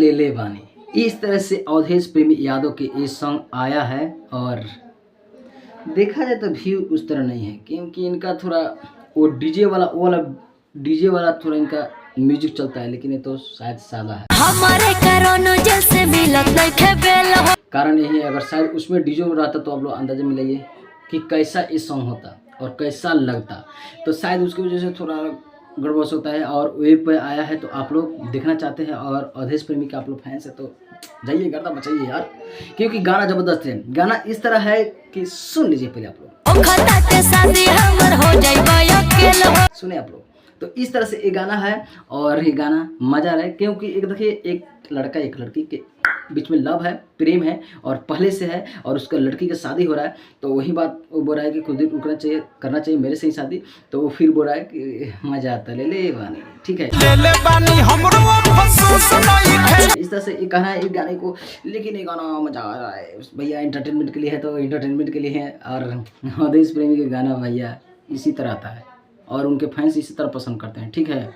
ले ले बानी। इस तरह से अवधेश प्रेमी यादव के ये सॉन्ग आया है और देखा जाए तो व्यू उस तरह नहीं है, क्योंकि इनका थोड़ा वो डीजे वाला थोड़ा इनका म्यूजिक चलता है, लेकिन ये तो शायद सादा है। हमारे करोनो जैसे मिलत नहीं बेल हो। कारण यही है, अगर शायद उसमें डीजे में रहता तो आप लोग अंदाजा में लाइए कि कैसा ये सॉन्ग होता और कैसा लगता। तो शायद उसकी वजह से थोड़ा गड़बड़ होता है और वेब पे आया है, तो आप लोग देखना चाहते हैं और अवधेश प्रेमी के आप लोग फैंस है तो जाइए गर्दा मचाइए यार, क्योंकि गाना ज़बरदस्त है। गाना इस तरह है कि सुन लीजिए पहले आप लोग, सुने आप लोग। तो इस तरह से ये गाना है और ये गाना मजा आ रहा है, क्योंकि एक देखिए एक लड़का एक लड़की के बीच में लव है, प्रेम है और पहले से है, और उसका लड़की का शादी हो रहा है। तो वही बात वो बोल रहा है कि कुछ दिन रुकना चाहिए, करना चाहिए मेरे से ही शादी। तो वो फिर बोल रहा है कि मजा आता ले ले बानी, ठीक है इस तरह से ये गाना है, एक गाने को। लेकिन ये गाना मजा आ रहा है भैया, एंटरटेनमेंट के लिए है तो एंटरटेनमेंट के लिए है। और अवधेश प्रेमी का गाना भैया इसी तरह आता है और उनके फैंस इसी तरह पसंद करते हैं, ठीक है।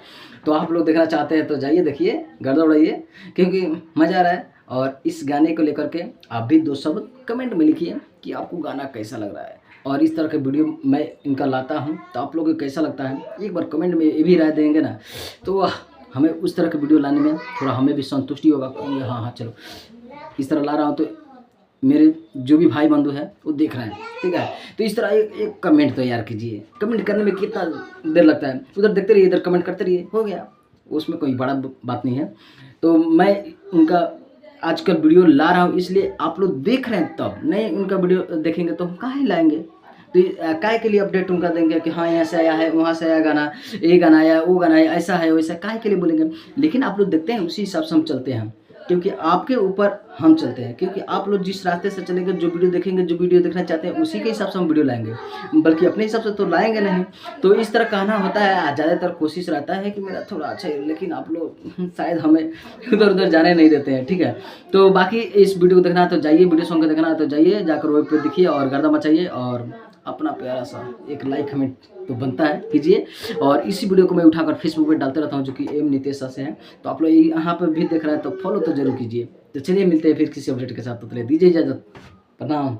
तो आप लोग देखना चाहते हैं तो जाइए देखिए, गर्दा उड़ाइए, क्योंकि मज़ा आ रहा है। और इस गाने को लेकर के आप भी दो शब्द कमेंट में लिखिए कि आपको गाना कैसा लग रहा है, और इस तरह के वीडियो मैं इनका लाता हूँ तो आप लोगों को कैसा लगता है एक बार कमेंट में ये भी राय देंगे ना, तो हमें उस तरह के वीडियो लाने में थोड़ा हमें भी संतुष्टि होगा। हाँ हाँ चलो इस तरह ला रहा हूँ तो मेरे जो भी भाई बंधु हैं वो देख रहे हैं, ठीक है। तो इस तरह एक कमेंट तो यार कीजिए, कमेंट करने में कितना देर लगता है, उधर देखते रहिए इधर कमेंट करते रहिए, हो गया, उसमें कोई बड़ा बात नहीं है। तो मैं उनका आजकल वीडियो ला रहा हूँ इसलिए आप लोग देख रहे हैं, तब नहीं उनका वीडियो देखेंगे तो हम काहे लाएंगे। तो काय के लिए अपडेट उनका देंगे कि हाँ यहाँ से आया है, वहाँ से आया गाना, ये गाना आया, वो गाना आया, ऐसा है वैसा, काय के लिए बोलेंगे। लेकिन आप लोग देखते हैं उसी हिसाब से हम चलते हैं, क्योंकि आपके ऊपर हम चलते हैं, क्योंकि आप लोग जिस रास्ते से चलेंगे, जो वीडियो देखेंगे, जो वीडियो देखना चाहते हैं उसी के हिसाब से हम वीडियो लाएंगे, बल्कि अपने हिसाब से तो लाएंगे नहीं। तो इस तरह कहना होता है, ज़्यादातर कोशिश रहता है कि मेरा थोड़ा अच्छा है, लेकिन आप लोग शायद हमें इधर उधर जाने नहीं देते हैं, ठीक है। तो बाकी इस वीडियो को देखना है तो जाइए, वीडियो सॉन्ग को देखना है तो जाइए, जाकर वेब पे देखिए और गर्दा मचाइए, और अपना प्यारा सा एक लाइक कमेंट तो बनता है कीजिए। और इसी वीडियो को मैं उठाकर फेसबुक पे डालते रहता हूँ, जो कि एम नितेश से हैं। तो आप लोग यहाँ पर भी देख रहे हैं तो फॉलो तो जरूर कीजिए। तो चलिए मिलते हैं फिर किसी अपडेट के साथ, तो दीजिए इजाजत, प्रणाम।